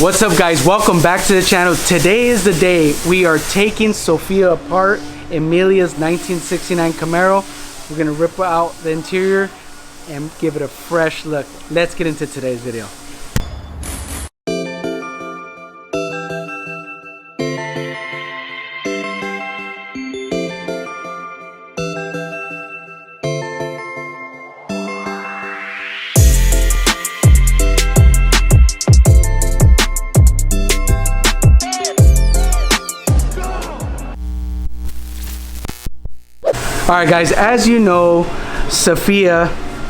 What's up guys, welcome back to the channel. Today is the day we are taking Sophia apart, Emelia's 1969 Camaro. We're gonna rip out the interior and give it a fresh look. Let's get into today's video. Alright guys, as you know, Sophia,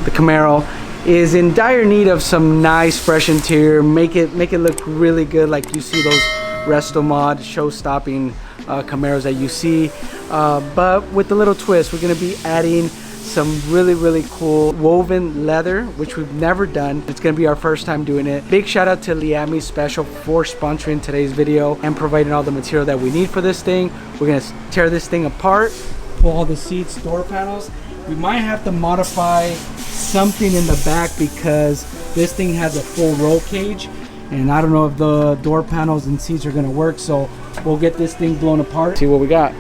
the Camaro, is in dire need of some nice fresh interior. Make it look really good, like you see those restomod show-stopping Camaros that you see. But with a little twist, we're going to be adding some really cool woven leather, which we've never done. It's going to be our first time doing it. Big shout out to Liami Special for sponsoring today's video and providing all the material that we need for this thing. We're going to tear this thing apart, pull all the seats, door panels. We might have to modify something in the back because this thing has a full roll cage and I don't know if the door panels and seats are going to work, so we'll get this thing blown apart, see what we got.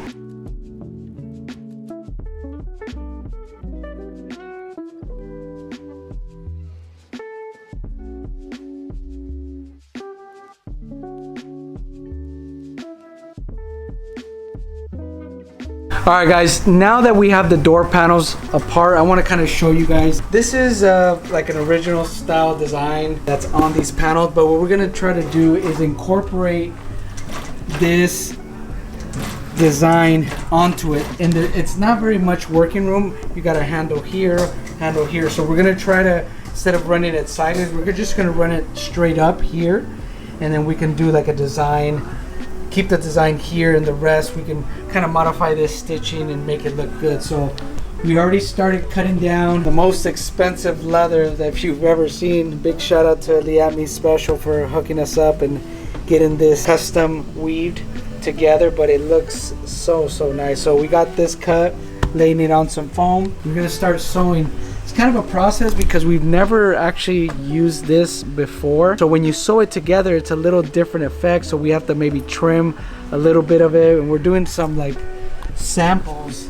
Alright guys, now that we have the door panels apart, I want to kind of show you guys. This is like an original style design that's on these panels, but what we're going to try to do is incorporate this design onto it. And it's not very much working room. You got a handle here, so we're going to try to, instead of running it sideways, we're just going to run it straight up here, and then we can do like a design, keep the design here, and the rest we can kind of modify this stitching and make it look good. So we already started cutting down the most expensive leather that you've ever seen. Big shout out to Liami Special for hooking us up and getting this custom weaved together, but it looks so nice. So we got this cut, laying it on some foam. We're gonna start sewing. It's kind of a process because we've never actually used this before. So when you sew it together, it's a little different effect. So we have to maybe trim a little bit of it. And we're doing some like samples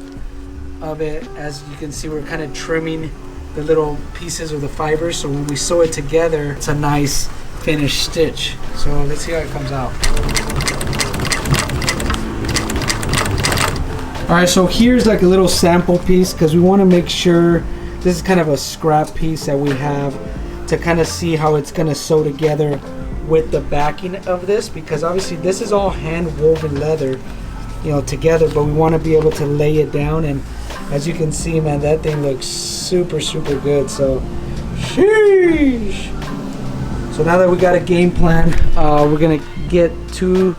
of it. As you can see, we're kind of trimming the little pieces of the fibers. So when we sew it together, it's a nice finished stitch. So let's see how it comes out. All right, so here's like a little sample piece because we want to make sure. This is kind of a scrap piece that we have to kind of see how it's going to sew together with the backing of this, because obviously this is all hand woven leather, you know, together, but we want to be able to lay it down. And as you can see, man, that thing looks super good. So sheesh. So now that we got a game plan, we're going to get to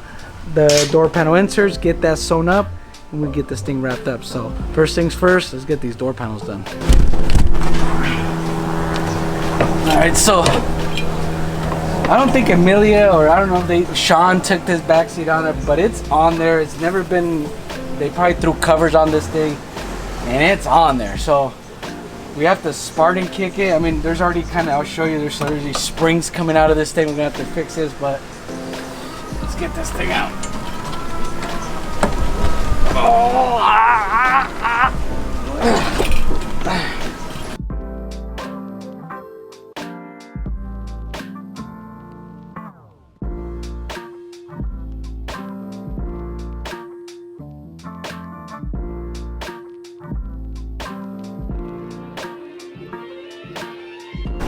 the door panel inserts, get that sewn up, and we get this thing wrapped up. So first things first, let's get these door panels done. Alright, so I don't think Emelia, or I don't know if Sean took this backseat on it, but it's on there. It's never been, they probably threw covers on this thing and it's on there. So we have to Spartan kick it. I mean, there's already kind of, I'll show you, there's these springs coming out of this thing. We're gonna have to fix this, but let's get this thing out.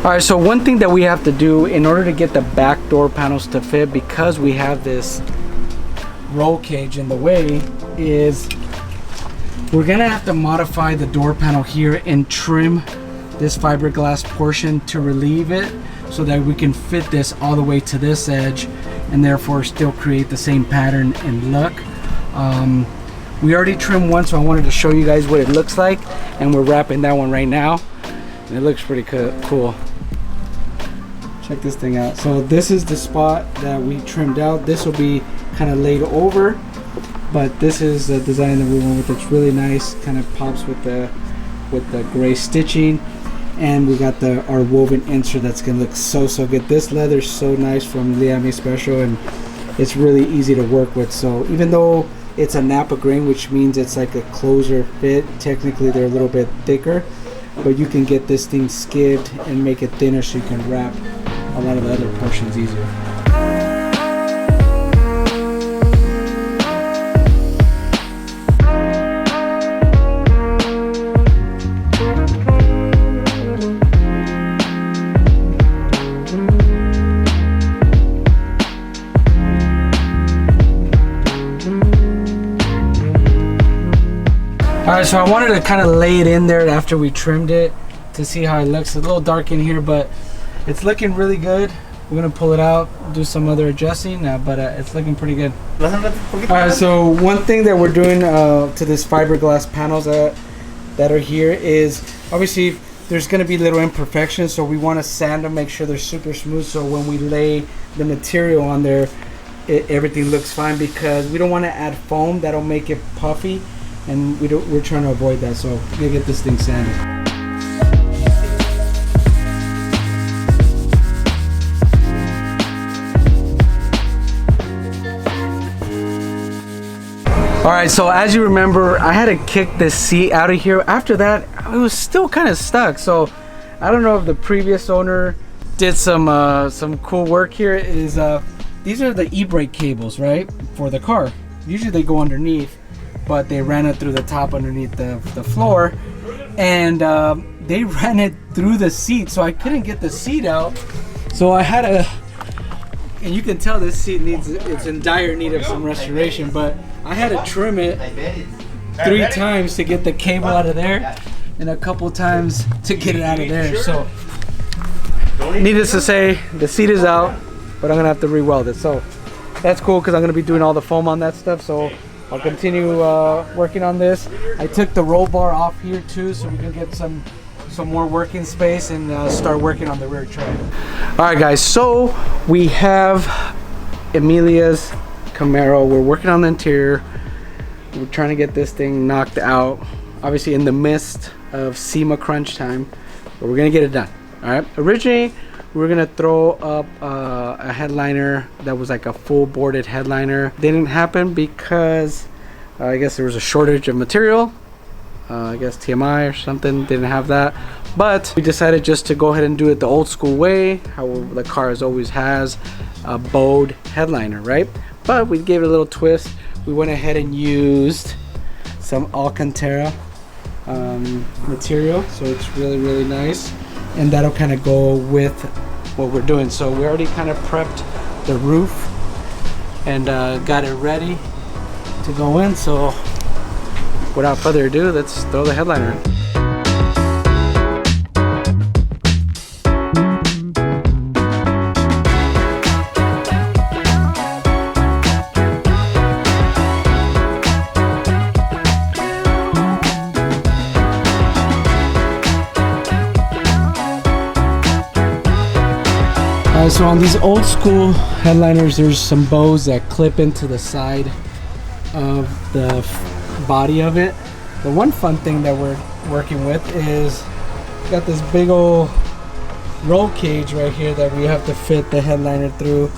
Alright, so one thing that we have to do in order to get the back door panels to fit, because we have this roll cage in the way, is we're gonna have to modify the door panel here and trim this fiberglass portion to relieve it so that we can fit this all the way to this edge and therefore still create the same pattern and look. We already trimmed one, so I wanted to show you guys what it looks like, and we're wrapping that one right now, and it looks pretty cool. Check this thing out. So this is the spot that we trimmed out. This will be kind of laid over, but this is the design that we went with. It's really nice, kind of pops with the gray stitching. and we got our woven insert that's gonna look so good. This leather is so nice from Miami Special, and it's really easy to work with. So even though it's a Napa grain, which means it's like a closer fit, technically they're a little bit thicker, but you can get this thing skidded and make it thinner so you can wrap a lot of the other portions easier. Alright, so I wanted to kind of lay it in there after we trimmed it to see how it looks. It's a little dark in here, but it's looking really good. We're going to pull it out, do some other adjusting, but it's looking pretty good. Alright, so one thing that we're doing to this fiberglass panels that are here is, obviously there's going to be little imperfections, so we want to sand them, make sure they're super smooth, so when we lay the material on there, everything looks fine, because we don't want to add foam that'll make it puffy. And we're trying to avoid that, so we're gonna get this thing sanded. All right, so as you remember, I had to kick this seat out of here. After that, it was still kind of stuck. So I don't know if the previous owner did some cool work here. These are the e-brake cables, right, for the car. Usually they go underneath, but they ran it through the top underneath the floor, and they ran it through the seat, so I couldn't get the seat out. So I had to, and you can tell this seat it's in dire need of some restoration, but I had to trim it 3 times to get the cable out of there, and a couple times to get it out of there. So needless to say, the seat is out, but I'm gonna have to re-weld it. So that's cool, because I'm gonna be doing all the foam on that stuff. So I'll continue working on this. I took the roll bar off here too, so we can get some more working space and start working on the rear tray. All right, guys. So we have Emelia's Camaro. We're working on the interior. We're trying to get this thing knocked out. Obviously, in the midst of SEMA crunch time, but we're gonna get it done. All right. Originally, we were gonna throw up a headliner that was like a full boarded headliner. Didn't happen because I guess there was a shortage of material. I guess TMI or something didn't have that. But we decided just to go ahead and do it the old school way, how the cars always has a bowed headliner, right? But we gave it a little twist. We went ahead and used some Alcantara material, so it's really nice. And that'll kind of go with what we're doing. So we already kind of prepped the roof and got it ready to go in. So without further ado, let's throw the headliner in. So on these old school headliners, there's some bows that clip into the side of the body of it. The one fun thing that we're working with is got this big old roll cage right here that we have to fit the headliner through,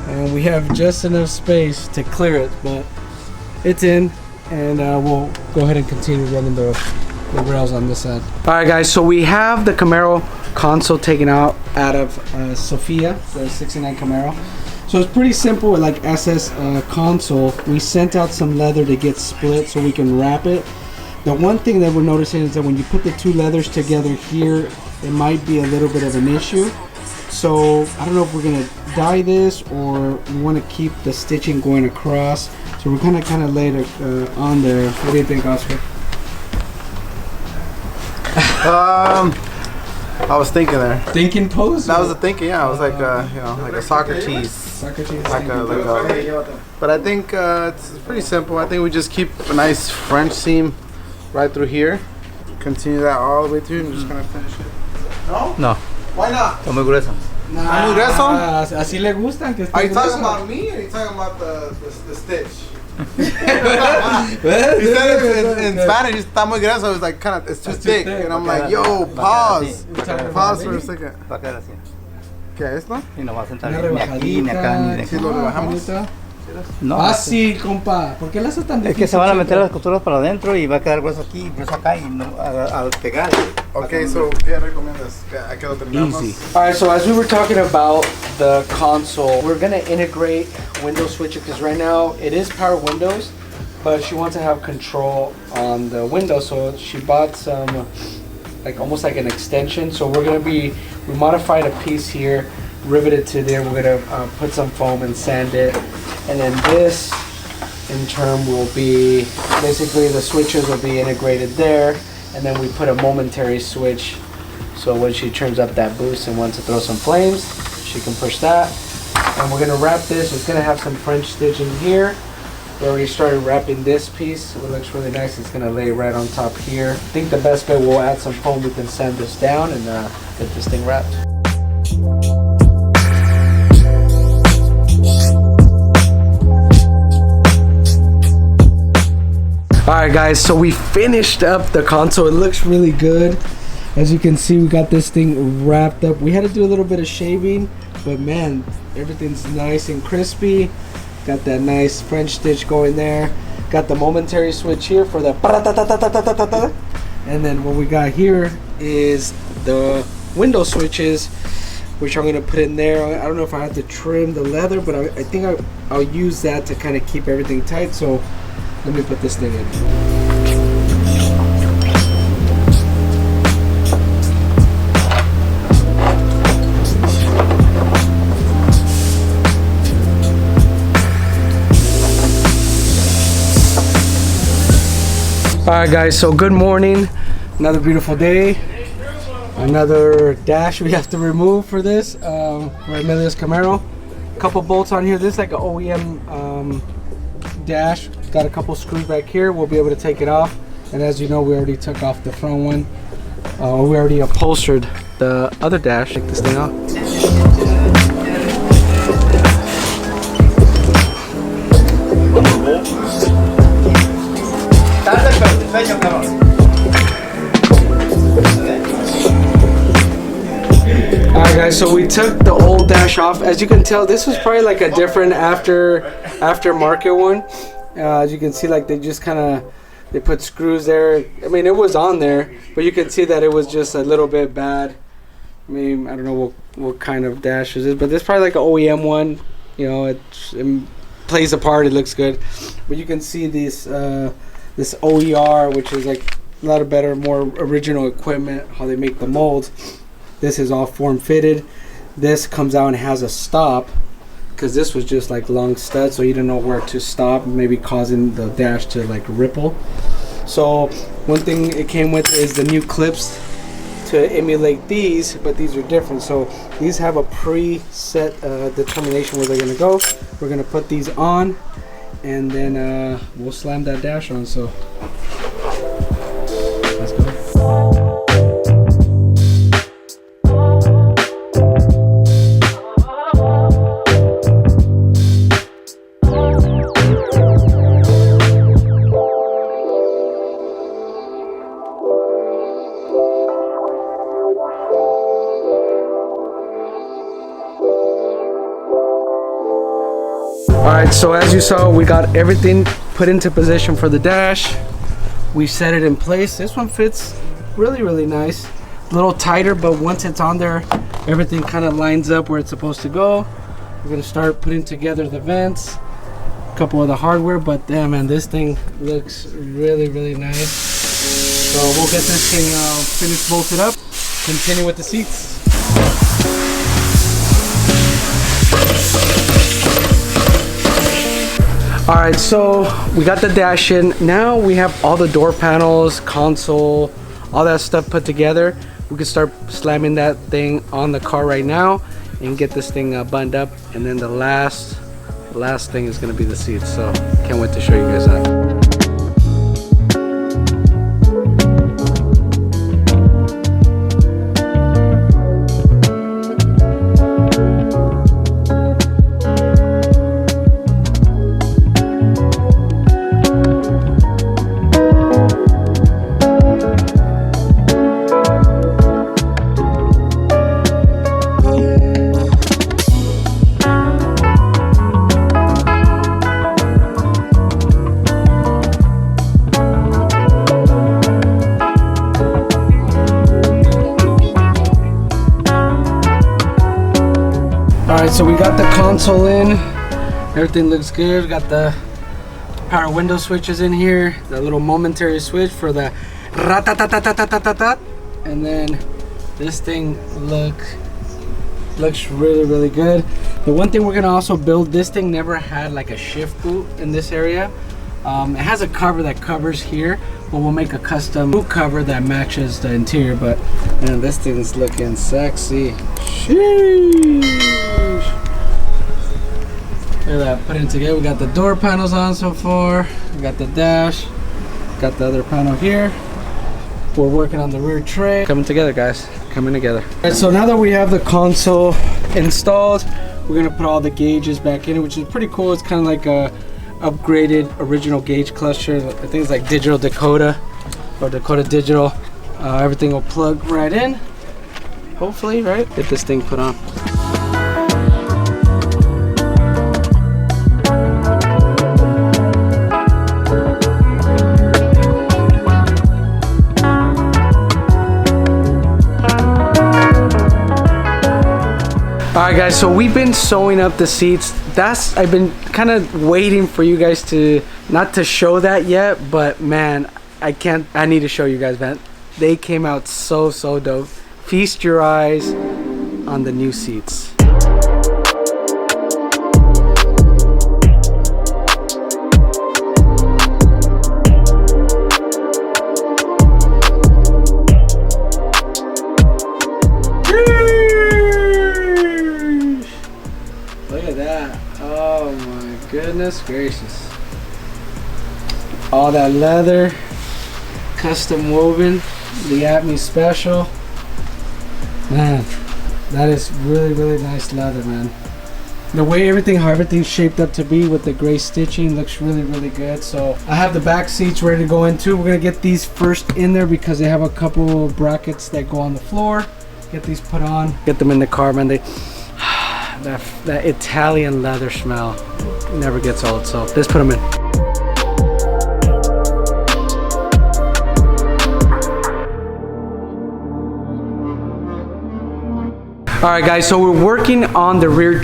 and we have just enough space to clear it, but it's in, and we'll go ahead and continue running the rails on this side. All right, guys, so we have the Camaro console taken out of Sophia, the 69 Camaro. So it's pretty simple with like SS console. We sent out some leather to get split so we can wrap it. The one thing that we're noticing is that when you put the two leathers together here, it might be a little bit of an issue. So I don't know if we're gonna dye this or we want to keep the stitching going across. So we're kind of laid it on there. What do you think, Oscar? I was thinking there. Thinking pose? That was the thinking, yeah. I was like, you know, like a soccer tease. Soccer tease. But I think it's pretty simple. I think we just keep a nice French seam right through here. Continue that all the way through and just kind of finish it. No? No. Why not? Está muy grueso. Nah, así le gustan que esté Are you talking grueso. about me or are you talking about the stitch? He said it in Spanish, está muy grueso. It's like kind of, it's too thick. And I'm like, yo, pause. Pause for a second. ¿Qué es esto? Y no vas a entrar Una ni aquí, ni acá, ni de Sí, acá. lo rebajamos. No, Ah, sí, compa. ¿Por qué las hace tan difícil? es que se van a meter las costuras para adentro y va a quedar grueso aquí, grueso acá y no, al pegar. Okay, so, ¿qué recomiendas? ¿A qué lo terminamos? Easy. Alright, so as we were talking about the console, we're gonna integrate window switcher because right now it is power windows, but she wants to have control on the window, so she bought some, like almost like an extension. So we modified a piece here, riveted to there. We're gonna put some foam and sand it, and then this in turn will be basically the switches will be integrated there. And then we put a momentary switch, so when she turns up that boost and wants to throw some flames, she can push that. And we're gonna wrap this. It's gonna have some French stitch in here. We already started wrapping this piece. It looks really nice. It's gonna lay right on top here. I think the best bet, we'll add some foam. We can sand this down and get this thing wrapped. Alright guys, so we finished up the console. It looks really good. As you can see, we got this thing wrapped up. We had to do a little bit of shaving, but man, everything's nice and crispy. Got that nice French stitch going there. Got the momentary switch here for the and then what we got here is the window switches, which I'm going to put in there. I don't know if I have to trim the leather, but I think I'll use that to kind of keep everything tight. So let me put this thing in. Alright guys, so good morning. Another beautiful day. Another dash we have to remove for this. For Emelia's Camaro. A couple bolts on here. This is like an OEM dash. Got a couple screws back here. We'll be able to take it off. And as you know, we already took off the front one. We already upholstered the other dash. Take this thing off. Alright guys, so we took the old dash off. As you can tell, this was probably like a different aftermarket one. As you can see, like they just kind of, they put screws there. I mean, it was on there, but you can see that it was just a little bit bad. I mean, I don't know what kind of dash is this, but this is probably like an OEM one. You know, it plays a part, it looks good. But you can see this OER, which is like a lot of better, more original equipment, how they make the molds. This is all form fitted. This comes out and has a stop, because this was just like long studs, so you didn't know where to stop, maybe causing the dash to like ripple. So one thing it came with is the new clips to emulate these, but these are different. So these have a preset determination where they're gonna go. We're gonna put these on, and then we'll slam that dash on. So let's go. Alright, so as you saw, we got everything put into position for the dash. We set it in place. This one fits really, really nice. A little tighter, but once it's on there, everything kind of lines up where it's supposed to go. We're gonna start putting together the vents, a couple of the hardware, but damn man, this thing looks really, really nice. So we'll get this thing finished, bolted up, continue with the seats. Alright, so we got the dash in. Now we have all the door panels, console, all that stuff put together. We can start slamming that thing on the car right now and get this thing buttoned up. And then the last thing is going to be the seats. So can't wait to show you guys that. so we got the console in. Everything looks good. We got the power window switches in here. The little momentary switch for the rat-tat-tat-tat-tat-tat-tat. And then this thing looks really good. The one thing we're gonna also build, this thing never had like a shift boot in this area. It has a cover that covers here, but we'll make a custom boot cover that matches the interior. But man, this thing's looking sexy. Sheesh. Look at that, put it together. We got the door panels on so far. We got the dash. Got the other panel here. We're working on the rear tray. Coming together, guys. Coming together. All right, so now that we have the console installed, we're gonna put all the gauges back in it, which is pretty cool. It's kind of like a upgraded original gauge cluster. I think it's like digital Dakota or Dakota Digital. Everything will plug right in. Hopefully, right? Get this thing put on. Alright guys, so we've been sewing up the seats. I've been kind of waiting for you guys to, not to show that yet, but man, I need to show you guys, man. They came out so dope. Feast your eyes on the new seats. Goodness gracious. All that leather, custom woven, the Atme special. Man, that is really nice leather, man. The way everything's shaped up to be with the gray stitching looks really good. So I have the back seats ready to go into. We're gonna get these first in there because they have a couple brackets that go on the floor. Get these put on, get them in the car, man. That Italian leather smell never gets old, so let's put them in. Alright guys, so we're working on the rear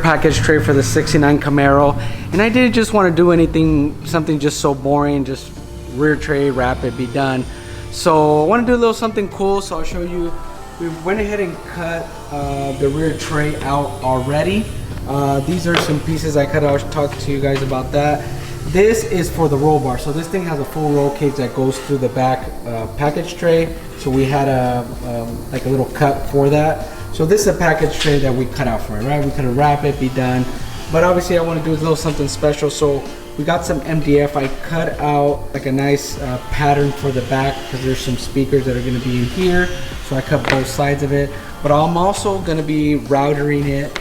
package tray for the 69 Camaro, and I didn't just want to do something just so boring, just rear tray, wrap it, be done. So I want to do a little something cool, so I'll show you. We went ahead and cut the rear tray out already. These are some pieces I cut out. I'll talk to you guys about that. This is for the roll bar. So this thing has a full roll cage that goes through the back package tray. So we had like a little cut for that. So this is a package tray that we cut out for it, right? We could wrap it, be done. But obviously I want to do a little something special. So we got some MDF. I cut out like a nice pattern for the back because there's some speakers that are going to be in here. So I cut both sides of it. But I'm also going to be routering it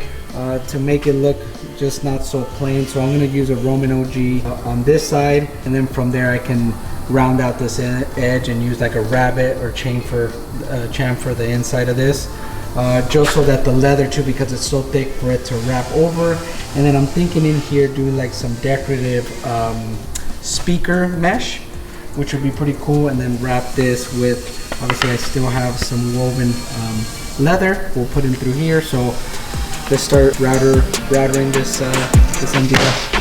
to make it look just not so plain. So I'm going to use a Roman OG on this side, and then from there I can round out this edge and use like a rabbit or chamfer the inside of this, just so that the leather too, because it's so thick, for it to wrap over. And then I'm thinking in here doing like some decorative speaker mesh, which would be pretty cool, and then wrap this with, obviously I still have some woven leather we'll put in through here. So let's start routering this MDF.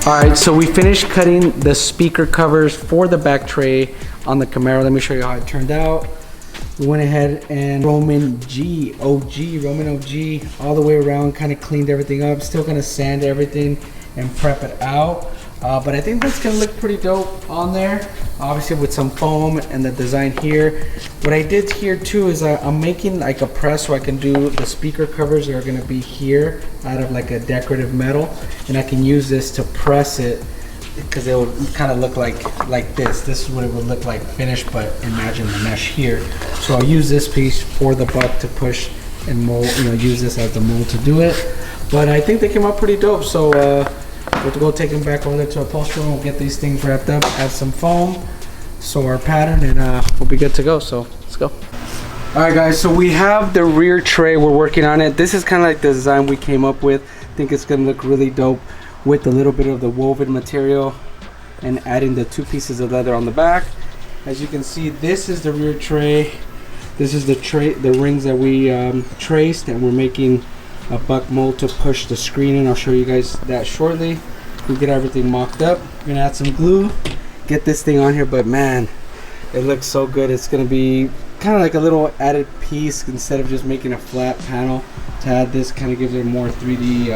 Alright, so we finished cutting the speaker covers for the back tray on the Camaro. Let me show you how it turned out. We went ahead and Roman OG, all the way around, kind of cleaned everything up. Still gonna sand everything and prep it out. But I think that's gonna look pretty dope on there. Obviously with some foam and the design here. What I did here too is I'm making like a press so I can do the speaker covers that are gonna be here out of like a decorative metal. And I can use this to press it because it will kind of look like this. This is what it would look like finished, but imagine the mesh here. So I'll use this piece for the buck to push and mold, use this as the mold to do it. But I think they came out pretty dope. So We'll go take them back over there to upholstery. We'll get these things wrapped up, add some foam, sew our pattern, and we'll be good to go. So let's go. All right, guys. So we have the rear tray. We're working on it. This is kind of like the design we came up with. I think it's gonna look really dope with a little bit of the woven material and adding the 2 pieces of leather on the back. As you can see, this is the rear tray. This is the rings that we traced, and we're making a buck mold to push the screen in. I'll show you guys that shortly. We get everything mocked up. We're gonna add some glue, get this thing on here, but man, it looks so good. It's gonna be kind of like a little added piece instead of just making a flat panel. To add this kind of gives it a more 3D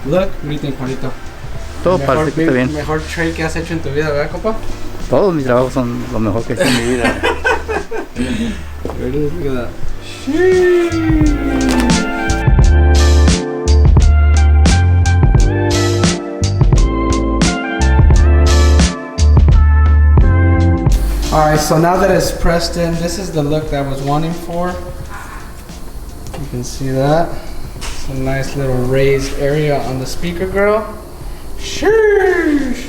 look. What do you think, Juanito? Todo perfecto, bien. Mejor tray que has hecho en tu vida, ¿verdad, compa? Todos mis trabajos son lo mejor que he hecho en mi vida. There it is, look at that. Sheesh. Alright, so now that it's pressed in, this is the look that I was wanting for. You can see that. It's a nice little raised area on the speaker grill. Sheesh.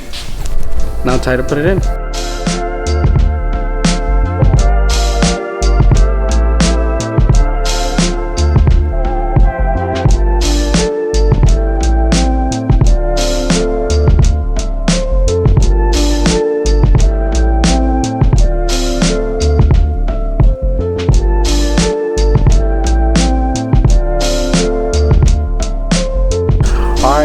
Now time to put it in.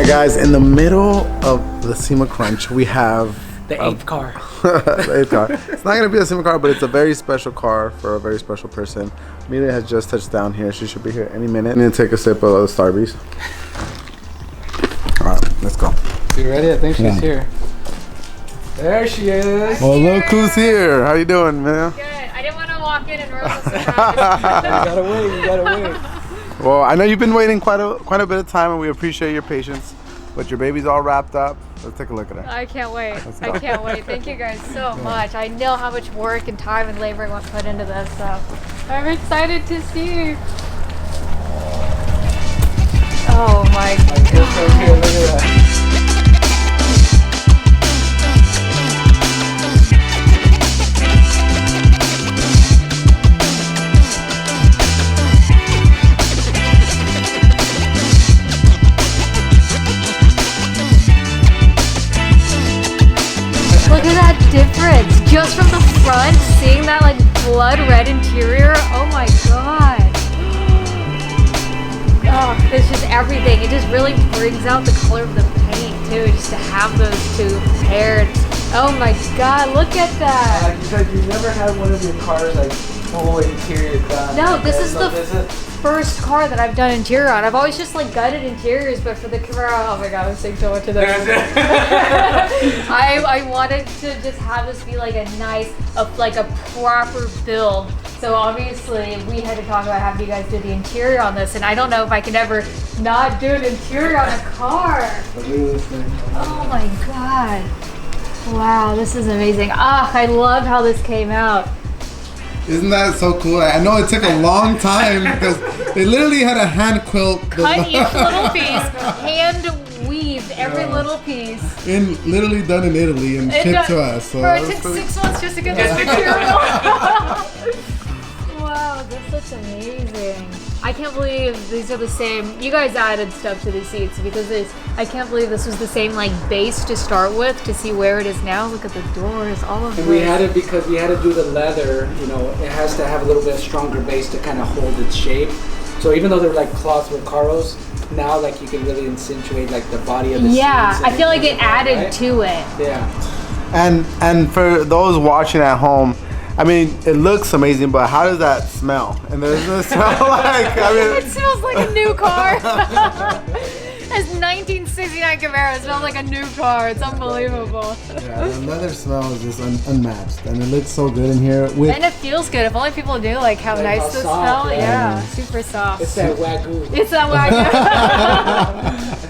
Guys, in the middle of the SEMA crunch, we have The 8th car. The 8th car. It's not gonna be a SEMA car, but it's a very special car for a very special person. Emelia has just touched down here. She should be here any minute. I'm gonna take a sip of the Starbucks. All right, let's go. You ready? I think she's here. There she is. Well, look who's here. How you doing, man? Good. I didn't want to walk in and ruin the surprise. You gotta wait. You gotta wait. Well, I know you've been waiting quite a bit of time, and we appreciate your patience. But your baby's all wrapped up. Let's take a look at her. I can't wait. I can't wait. Thank you guys so much. I know how much work and time and labor I want to put into this, so I'm excited to see. Oh my God. Look at that. Look at that difference. Just from the front, seeing that like blood red interior. Oh my God. Oh, it's just everything. It just really brings out the color of the paint too, just to have those two paired. Oh my God, look at that. Like you said, you never had one of your cars like full interior done. No, this is the first car that I've done interior on. I've always just like gutted interiors, but for the Camaro, oh my God, I'm saying so much of this. I wanted to just have this be like a nice, like a proper build. So obviously we had to talk about having you guys do the interior on this, and I don't know if I could ever not do an interior on a car. Oh my God. Wow, this is amazing. Ah, I love how this came out. Isn't that so cool? I know it took a long time because they literally had a hand quilt. Cut each little piece, hand weaved every little piece. And literally done in Italy and shipped to us. So it took 6 months just to get this material. Wow, this looks amazing. I can't believe these are the same. You guys added stuff to the seats because I can't believe this was the same like base to start with to see where it is now. Look at the doors, all of this. We had it because we had to do the leather, you know, it has to have a little bit stronger base to kind of hold its shape. So even though they're like cloth Recaros, now like you can really accentuate like the body of the seats. Yeah, I feel like it added right? to it. Yeah. And for those watching at home, I mean, it looks amazing, but how does that smell? And does it smell like, I mean... It smells like a new car. It's 1969 Camaro. It smells like a new car. It's unbelievable. Yeah, the leather smell is just unmatched, and it looks so good in here. And it feels good. If only people knew like how nice this soft, smell. Yeah, super soft. It's that Wagyu. It's that Wagyu.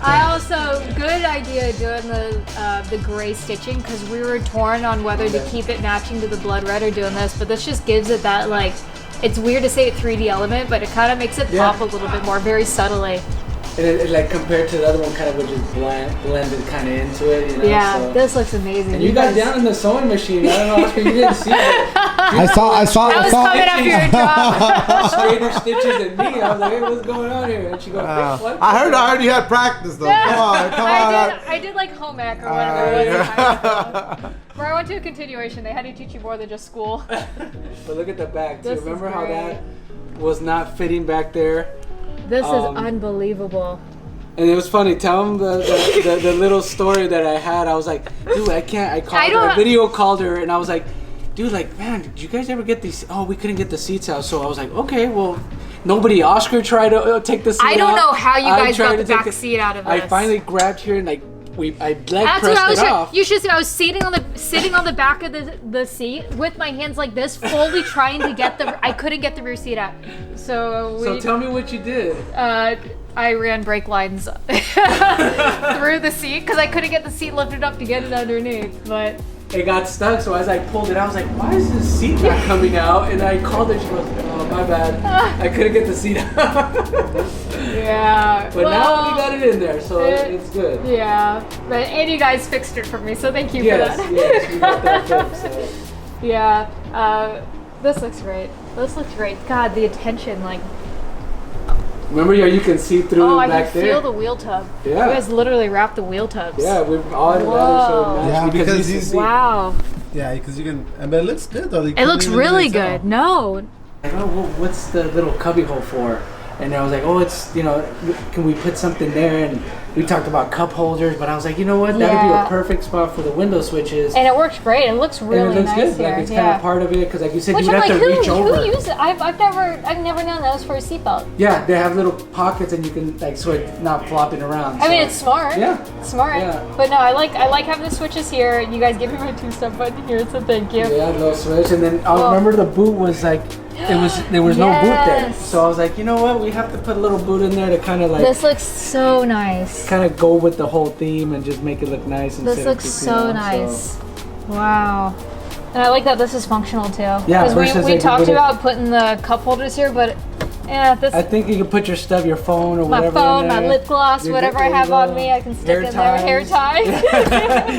I also, good idea doing the gray stitching because we were torn on whether to keep it matching to the blood red or doing this, but this just gives it that like, it's weird to say a 3D element, but it kind of makes it pop a little bit more, very subtly. And it, like compared to the other one, kind of would just blended kind of into it, you know. Yeah, so. this looks amazing. And you got down in the sewing machine. I don't know, Oscar, you didn't see it. I saw. I was coming after your job. Straighter stitches than me. I was like, hey, what's going on here? And she goes, what? I heard you had practice though. Come on. I did like home ec or whatever it was in high school. Where I went to a continuation, they had to teach you more than just school. But look at the back too. This Remember is how great. that was not fitting back there? This is unbelievable. And it was funny. Tell them the little story that I had. I was like, dude, I can't. I video called her, and I was like, dude, like, man, did you guys ever get these? Oh, we couldn't get the seats out. So I was like, okay, well, nobody. Oscar tried to take the seat out. I don't know how you guys got the back seat out of this. I finally grabbed here and like I leg pressed it off. You should see. I was sitting on the back of the seat with my hands like this, fully trying to get I couldn't get the rear seat out. So tell me what you did. I ran brake lines through the seat because I couldn't get the seat lifted up to get it underneath. But it got stuck, so as I pulled it out, I was like, why is this seat not coming out? And I called her, she goes, oh, my bad. I couldn't get the seat out. Yeah. But now we got it in there, so it's good. Yeah. And you guys fixed it for me, so thank you for that. Yes, we got that fixed. So. Yeah. This looks great. This looks great. God, the attention, like... Remember, you can see through I back there. can feel the wheel tub. Yeah. You guys literally wrapped the wheel tubs. Yeah, we've all so Yeah, because you see. Wow. Yeah, because you can. But it looks good though. It looks really good. No. Like, oh, well, what's the little cubby hole for? And I was like, oh, it's, can we put something there? And we talked about cup holders, but I was like, you know what? That'd be a perfect spot for the window switches. And it works great. It looks really and it looks nice good. here. Like it's kind of part of it, because like you said, Which you would have to reach over. Who uses it? I've never known that was for a seatbelt. Yeah, they have little pockets, and you can so it's not flopping around. I mean, it's smart. Yeah, it's smart. Yeah. But no, I like having the switches here. You guys give me my 2-step button here, so thank you. Yeah, little switch, and then I remember the boot was like. There was no boot there, so I was like, you know what? We have to put a little boot in there to kind of like. This looks so nice. Kind of go with the whole theme and just make it look nice. This looks so nice. Wow. And I like that this is functional too. Yeah, because we talked about putting the cup holders here, but yeah, this. I think you can put your stuff, your phone or whatever. My phone, in there. my lip gloss, whatever I have on me, I can stick in there. Hair tie.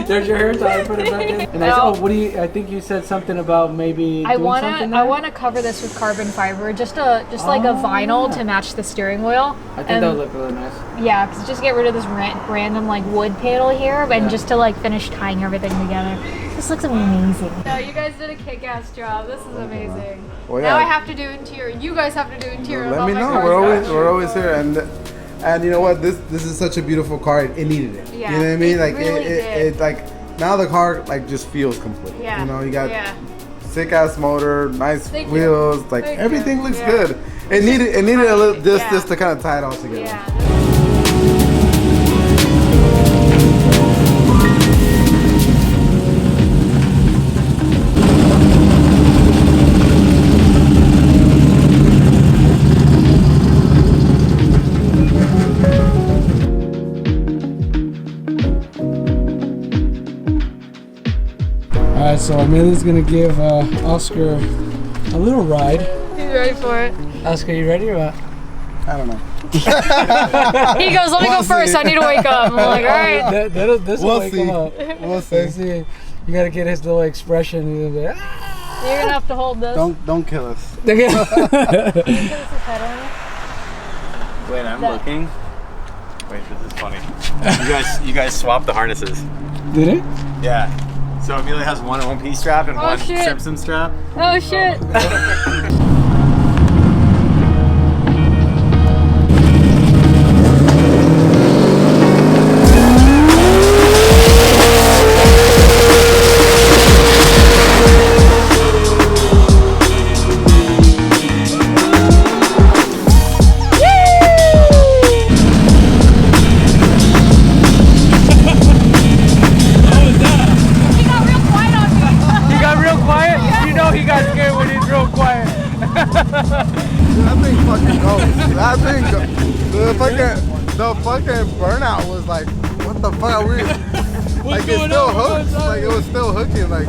There's your hair tie. Put it back in. And I think you said something about maybe. I wanna cover this with carbon fiber, just like a vinyl to match the steering wheel. I think that would look really nice. Yeah, because just get rid of this random like wood panel here, and just to like finish tying everything together. This looks amazing. No, you guys did a kick-ass job. This is amazing. Well, now I have to do interior. You guys have to do interior. Let me know. We're always here, and you know what? This is such a beautiful car. It needed it. Yeah, you know what I mean? Like really it like now the car like just feels complete. Yeah. You know, you got sick ass motor, nice wheels, like everything looks good. It needed a little just to kind of tie it all together. Yeah. Alright, so Amelia's gonna give Oscar a little ride. He's ready for it. Oscar, you ready or what? I don't know. He goes, let me go first. I need to wake up. I'm like, all right. This will wake him up. We'll see. Let's see. You gotta get his little expression. He's gonna be, You're gonna have to hold this. Don't kill us. Wait, I'm looking. Wait, this is funny. You guys swapped the harnesses. Did it? Yeah. So Emelia has one OMP strap and one shit. Simpson strap. Oh shit. The fucking burnout was like, what the fuck? Like it still hooked. Like it was still hooking. Like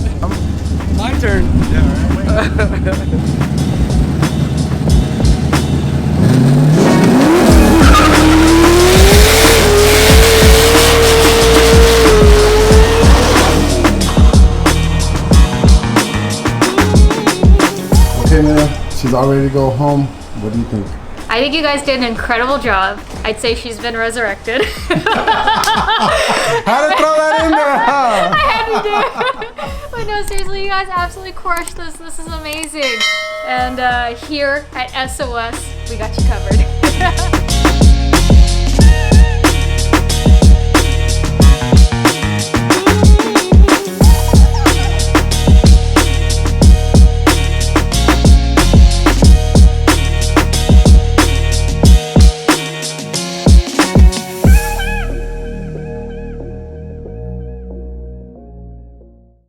my turn. Yeah, right. Emelia. She's all ready to go home. What do you think? I think you guys did an incredible job. I'd say she's been resurrected. How to throw that in there, huh? I had to do it. But no, seriously, you guys absolutely crushed this. This is amazing. And here at SOS, we got you covered.